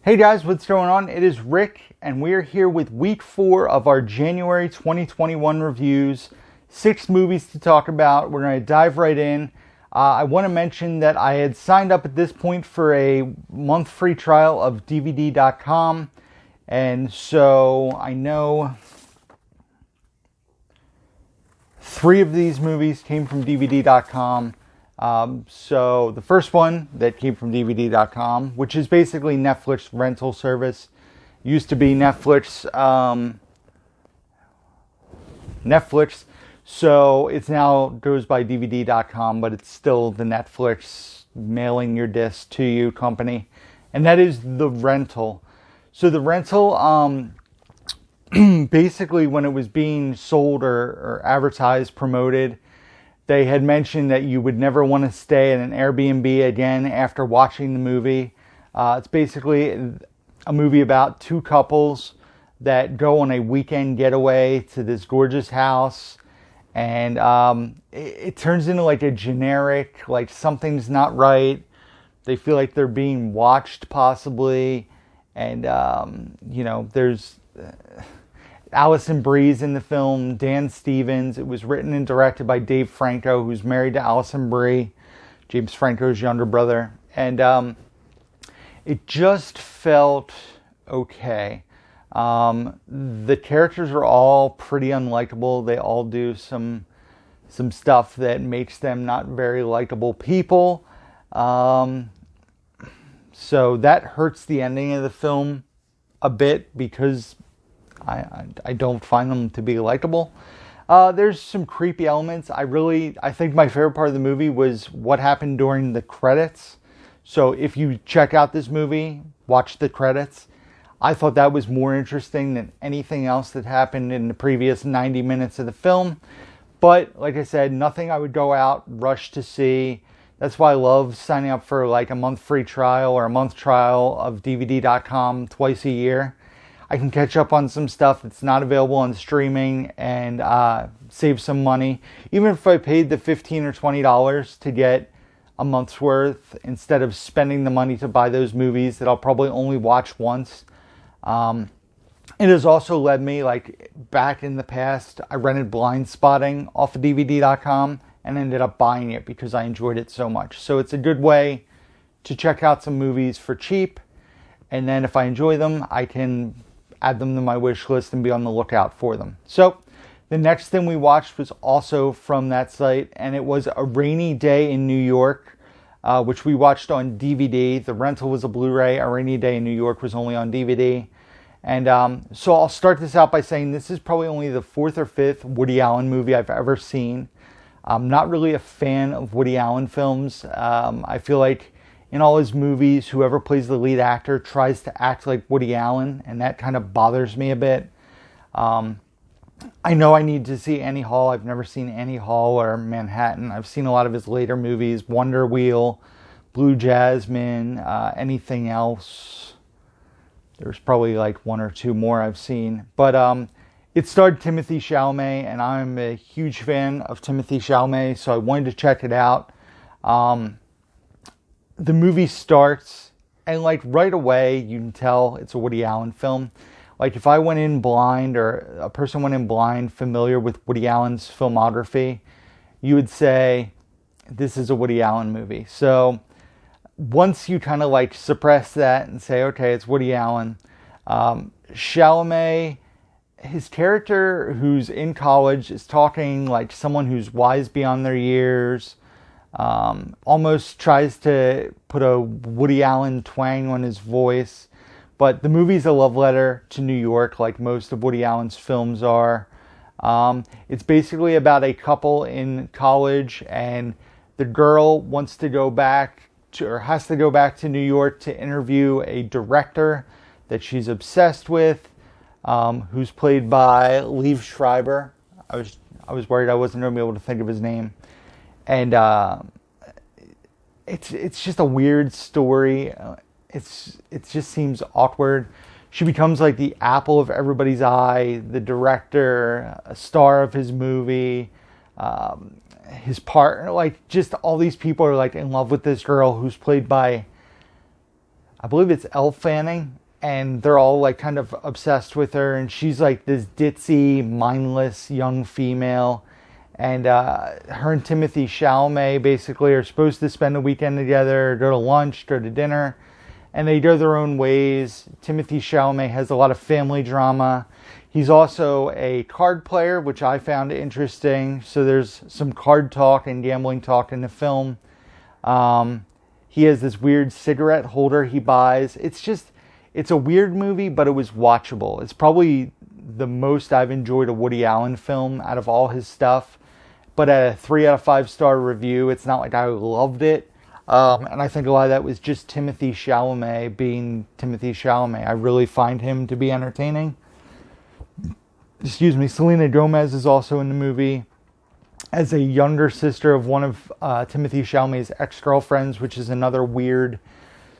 Hey guys, what's going on? It is Rick, and we're here with week 4 of our January 2021 reviews. 6 movies to talk about. We're going to dive right in. I want to mention that I had signed up at this point for a month free trial of DVD.com, and so I know 3 of these movies came from DVD.com. So the first one that came from DVD.com, which is basically Netflix rental service, used to be Netflix, so it's now goes by DVD.com, but it's still the Netflix mailing your disc to you company, and that is The Rental. So The Rental, basically when it was being sold or advertised, promoted, they had mentioned that you would never want to stay at an Airbnb again after watching the movie. It's basically a movie about 2 couples that go on a weekend getaway to this gorgeous house. And it turns into like a generic, like something's not right. They feel like they're being watched possibly. And, there's Alison Brie's in the film, Dan Stevens. It was written and directed by Dave Franco, who's married to Alison Brie, James Franco's younger brother. And it just felt okay. The characters are all pretty unlikable. They all do some stuff that makes them not very likable people. So that hurts the ending of the film a bit because I don't find them to be likable. There's some creepy elements. I think my favorite part of the movie was what happened during the credits. So if you check out this movie, watch the credits. I thought that was more interesting than anything else that happened in the previous 90 minutes of the film. But like I said, nothing I would go out, rush to see. That's why I love signing up for like a month free trial or a month trial of DVD.com twice a year. I can catch up on some stuff that's not available on streaming and save some money. Even if I paid the $15 or $20 to get a month's worth instead of spending the money to buy those movies that I'll probably only watch once. It has also led me, like back in the past, I rented Blind Spotting off of DVD.com and ended up buying it because I enjoyed it so much. So it's a good way to check out some movies for cheap. And then if I enjoy them, I can add them to my wish list and be on the lookout for them. So the next thing we watched was also from that site, and it was A Rainy Day in New York, which we watched on DVD. The Rental was a Blu-ray. A Rainy Day in New York was only on DVD. And so I'll start this out by saying this is probably only the 4th or 5th Woody Allen movie I've ever seen. I'm not really a fan of Woody Allen films. I feel like in all his movies, whoever plays the lead actor tries to act like Woody Allen, and that kind of bothers me a bit. I know I need to see Annie Hall. I've never seen Annie Hall or Manhattan. I've seen a lot of his later movies, Wonder Wheel, Blue Jasmine, anything else. There's probably like 1 or 2 more I've seen. But it starred Timothée Chalamet, and I'm a huge fan of Timothée Chalamet, so I wanted to check it out. The movie starts, and like right away, you can tell it's a Woody Allen film. Like if I went in blind, or a person went in blind familiar with Woody Allen's filmography, you would say, this is a Woody Allen movie. So once you kind of like suppress that and say, okay, it's Woody Allen, Chalamet, his character who's in college is talking like someone who's wise beyond their years, almost tries to put a Woody Allen twang on his voice. But the movie's a love letter to New York, like most of Woody Allen's films are. It's basically about a couple in college, and the girl wants to go back to, or has to go back to New York to interview a director that she's obsessed with, who's played by Liev Schreiber. I was worried I wasn't going to be able to think of his name. And it's just a weird story. It just seems awkward. She becomes like the apple of everybody's eye, the director, a star of his movie, his partner, like just all these people are like in love with this girl who's played by I believe it's Elle Fanning, and they're all like kind of obsessed with her, and she's like this ditzy, mindless young female. And her and Timothy Chalamet basically are supposed to spend a weekend together, go to lunch, go to dinner, and they go their own ways. Timothy Chalamet has a lot of family drama. He's also a card player, which I found interesting. So there's some card talk and gambling talk in the film. He has this weird cigarette holder he buys. It's a weird movie, but it was watchable. It's probably the most I've enjoyed a Woody Allen film out of all his stuff. But at a 3 out of 5 star review, it's not like I loved it. And I think a lot of that was just Timothy Chalamet being Timothy Chalamet. I really find him to be entertaining. Excuse me. Selena Gomez is also in the movie as a younger sister of one of Timothy Chalamet's ex-girlfriends, which is another weird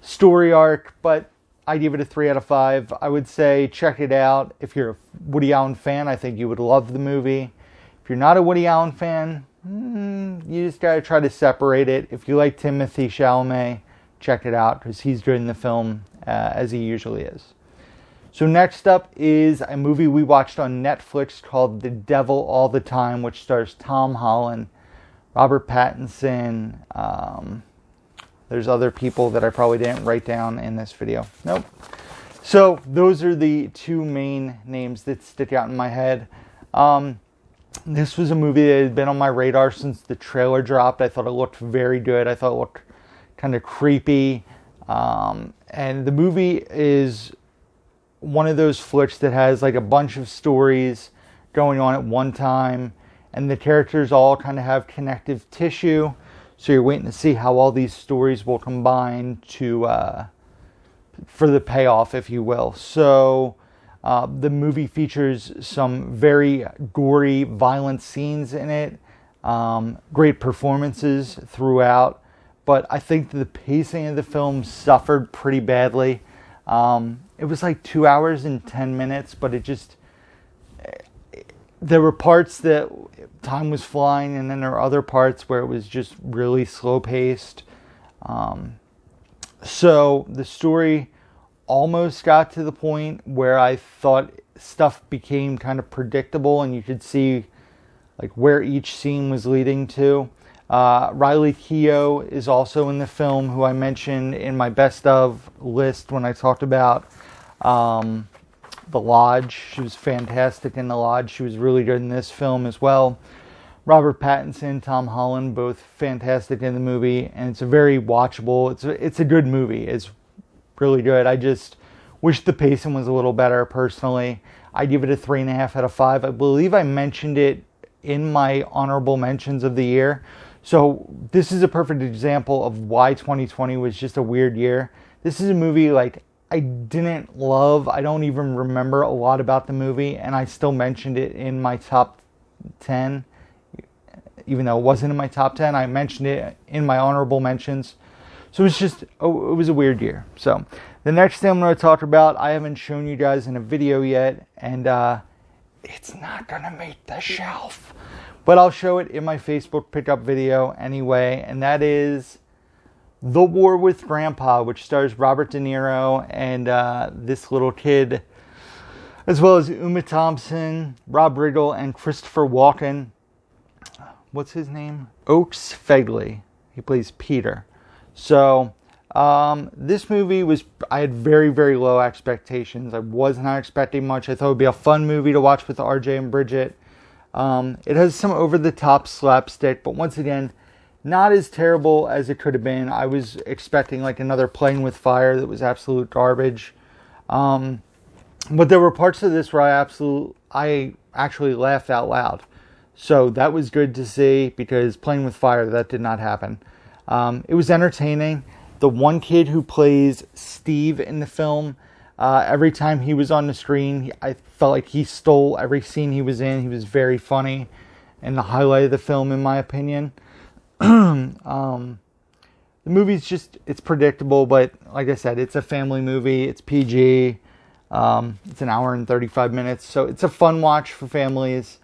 story arc. But I give it a 3 out of 5. I would say check it out. If you're a Woody Allen fan, I think you would love the movie. If you're not a Woody Allen fan, you just got to try to separate it. If you like Timothy Chalamet, check it out because he's good in the film as he usually is. So next up is a movie we watched on Netflix called The Devil All the Time, which stars Tom Holland, Robert Pattinson. There's other people that I probably didn't write down in this video. Nope. So those are the two main names that stick out in my head. This was a movie that had been on my radar since the trailer dropped. I thought it looked very good. I thought it looked kind of creepy. And the movie is one of those flicks that has like a bunch of stories going on at one time. And the characters all kind of have connective tissue. So you're waiting to see how all these stories will combine for the payoff, if you will. So the movie features some very gory, violent scenes in it. Great performances throughout. But I think the pacing of the film suffered pretty badly. It was like 2 hours and 10 minutes, but there were parts that time was flying, and then there were other parts where it was just really slow paced. So the story almost got to the point where I thought stuff became kind of predictable and you could see like where each scene was leading to. Riley Keough is also in the film, who I mentioned in my best of list when I talked about The Lodge. She was fantastic in The Lodge. She was really good in this film as well. Robert Pattinson, Tom Holland, both fantastic in the movie, and it's a very watchable. It's a good movie. It's really good. I just wish the pacing was a little better personally. I give it a 3.5 out of 5. I believe I mentioned it in my honorable mentions of the year. So this is a perfect example of why 2020 was just a weird year. This is a movie like I didn't love. I don't even remember a lot about the movie, and I still mentioned it in my top 10. Even though it wasn't in my top 10, I mentioned it in my honorable mentions. So it was a weird year. So the next thing I'm going to talk about, I haven't shown you guys in a video yet, and it's not going to make the shelf. But I'll show it in my Facebook pickup video anyway, and that is The War with Grandpa, which stars Robert De Niro and this little kid, as well as Uma Thompson, Rob Riggle, and Christopher Walken. What's his name? Oakes Fegley. He plays Peter. So, this movie I had very, very low expectations. I was not expecting much. I thought it would be a fun movie to watch with RJ and Bridget. It has some over-the-top slapstick, but once again, not as terrible as it could have been. I was expecting like another Playing with Fire that was absolute garbage. But there were parts of this where I actually laughed out loud. So that was good to see, because Playing with Fire, that did not happen. It was entertaining. The one kid who plays Steve in the film, every time he was on the screen, I felt like he stole every scene he was in. He was very funny and the highlight of the film, in my opinion. The movie's it's predictable, but like I said, it's a family movie. It's PG. It's an hour and 35 minutes, so it's a fun watch for families.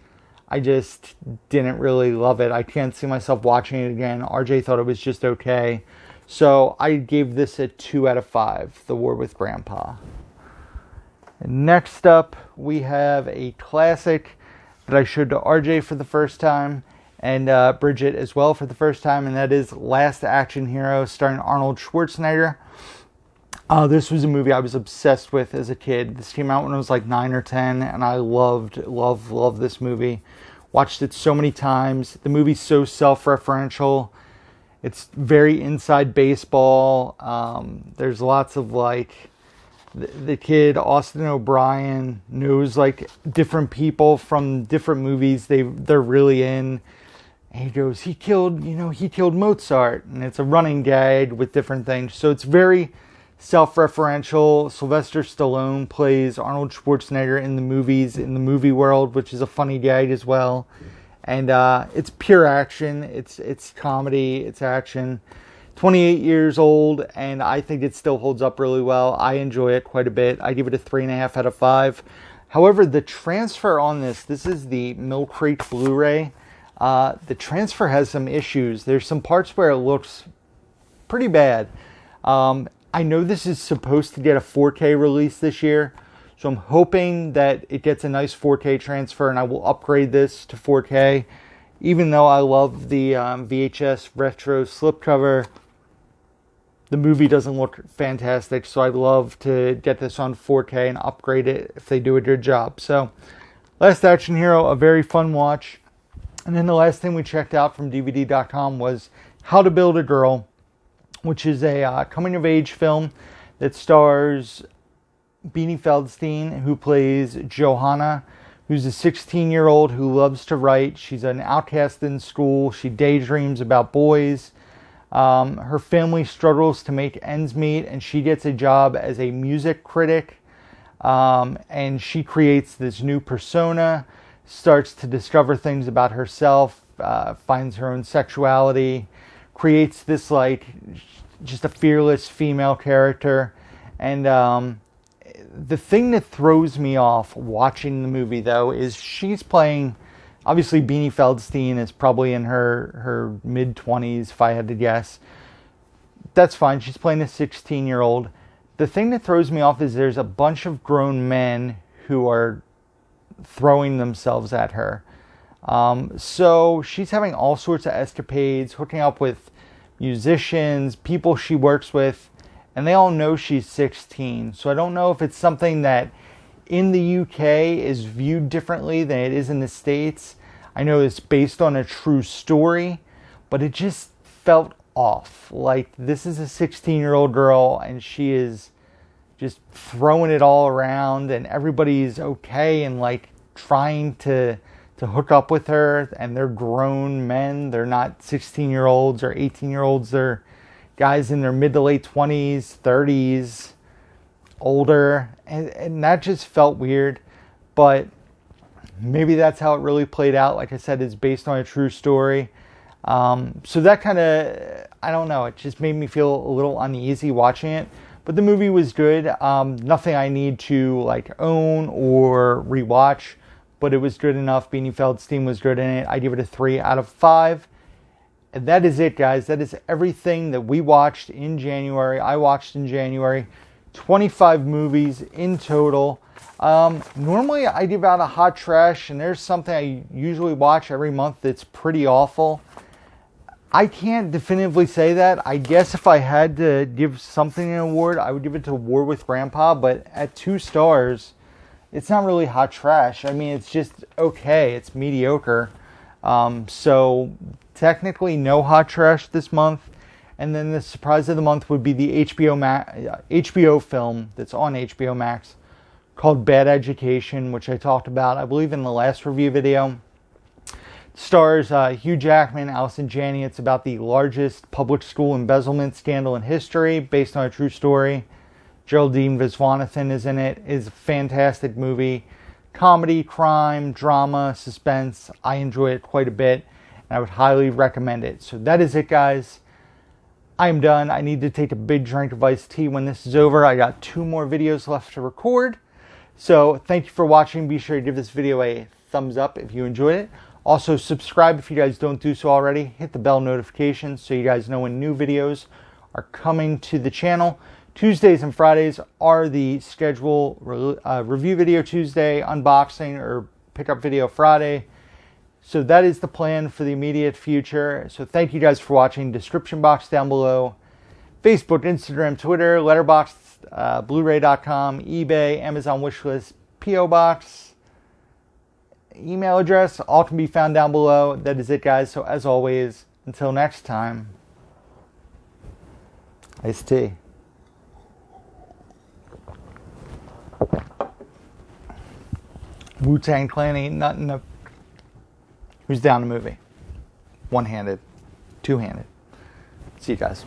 I just didn't really love it. I can't see myself watching it again. RJ thought it was just okay. So I gave this a 2 out of 5, The War with Grandpa. And next up, we have a classic that I showed to RJ for the first time, and Bridget as well for the first time, and that is Last Action Hero, starring Arnold Schwarzenegger. This was a movie I was obsessed with as a kid. This came out when I was like 9 or 10, and I loved this movie. Watched it so many times. The movie's so self-referential. It's very inside baseball. There's lots of like, the kid, Austin O'Brien, knows like different people from different movies they're really in. And he goes, he killed Mozart. And it's a running gag with different things. So it's very self-referential. Sylvester Stallone plays Arnold Schwarzenegger in the movies, in the movie world, which is a funny gag as well. And it's pure action. It's comedy. It's action. 28 years old, and I think it still holds up really well. I enjoy it quite a bit. I give it a 3.5 out of 5. However, the transfer on this is the Mill Creek Blu-ray. The transfer has some issues. There's some parts where it looks pretty bad. I know this is supposed to get a 4K release this year, so I'm hoping that it gets a nice 4K transfer, and I will upgrade this to 4K. Even though I love the VHS retro slipcover, the movie doesn't look fantastic, so I'd love to get this on 4K and upgrade it if they do a good job. So, Last Action Hero, a very fun watch. And then the last thing we checked out from DVD.com was How to Build a Girl, which is a coming-of-age film that stars Beanie Feldstein, who plays Johanna, who's a 16-year-old who loves to write. She's an outcast in school. She daydreams about boys. Her family struggles to make ends meet, and she gets a job as a music critic. And she creates this new persona, starts to discover things about herself, finds her own sexuality, creates this like just a fearless female character. And the thing that throws me off watching the movie, though, is she's playing, obviously Beanie Feldstein is probably in her mid-20s, if I had to guess. That's fine. She's playing a 16-year-old. The thing that throws me off is there's a bunch of grown men who are throwing themselves at her. So she's having all sorts of escapades, hooking up with musicians, people she works with, and they all know she's 16. So I don't know if it's something that in the UK is viewed differently than it is in the States. I know it's based on a true story, but it just felt off. Like, this is a 16-year-old girl, and she is just throwing it all around, and everybody's okay and like trying to hook up with her, and they're grown men. They're not 16-year-olds or 18-year-olds. They're guys in their mid to late 20s, 30s, older, and that just felt weird. But maybe that's how it really played out. Like I said, it's based on a true story. So that kind of, I don't know, it just made me feel a little uneasy watching it. But the movie was good. Nothing I need to like own or rewatch, but it was good enough. Beanie Feldstein was good in it. I give it a 3 out of 5. And that is it, guys. That is everything that we watched in January. I watched in January. 25 movies in total. Normally I give out a hot trash, and there's something I usually watch every month that's pretty awful. I can't definitively say that. I guess if I had to give something an award, I would give it to War with Grandpa, but at 2 stars, it's not really hot trash. I mean, it's just okay. It's mediocre. So technically no hot trash this month. And then the surprise of the month would be the HBO film that's on HBO Max called Bad Education, which I talked about, I believe, in the last review video. Stars Hugh Jackman, Allison Janney. It's about the largest public school embezzlement scandal in history, based on a true story. Geraldine Viswanathan is in it. It's a fantastic movie. Comedy, crime, drama, suspense. I enjoy it quite a bit, and I would highly recommend it. So that is it, guys. I'm done. I need to take a big drink of iced tea when this is over. I got 2 more videos left to record. So thank you for watching. Be sure to give this video a thumbs up if you enjoyed it. Also, subscribe if you guys don't do so already. Hit the bell notification so you guys know when new videos are coming to the channel. Tuesdays and Fridays are the schedule review video Tuesday, unboxing or pickup video Friday. So that is the plan for the immediate future. So thank you guys for watching. Description box down below. Facebook, Instagram, Twitter, Letterboxd, Blu-ray.com, eBay, Amazon wishlist, P.O. Box, email address, all can be found down below. That is it, guys. So as always, until next time, iced tea. Wu-Tang Clan ain't nothing to... Who's down the movie? One-handed. Two-handed. See you guys.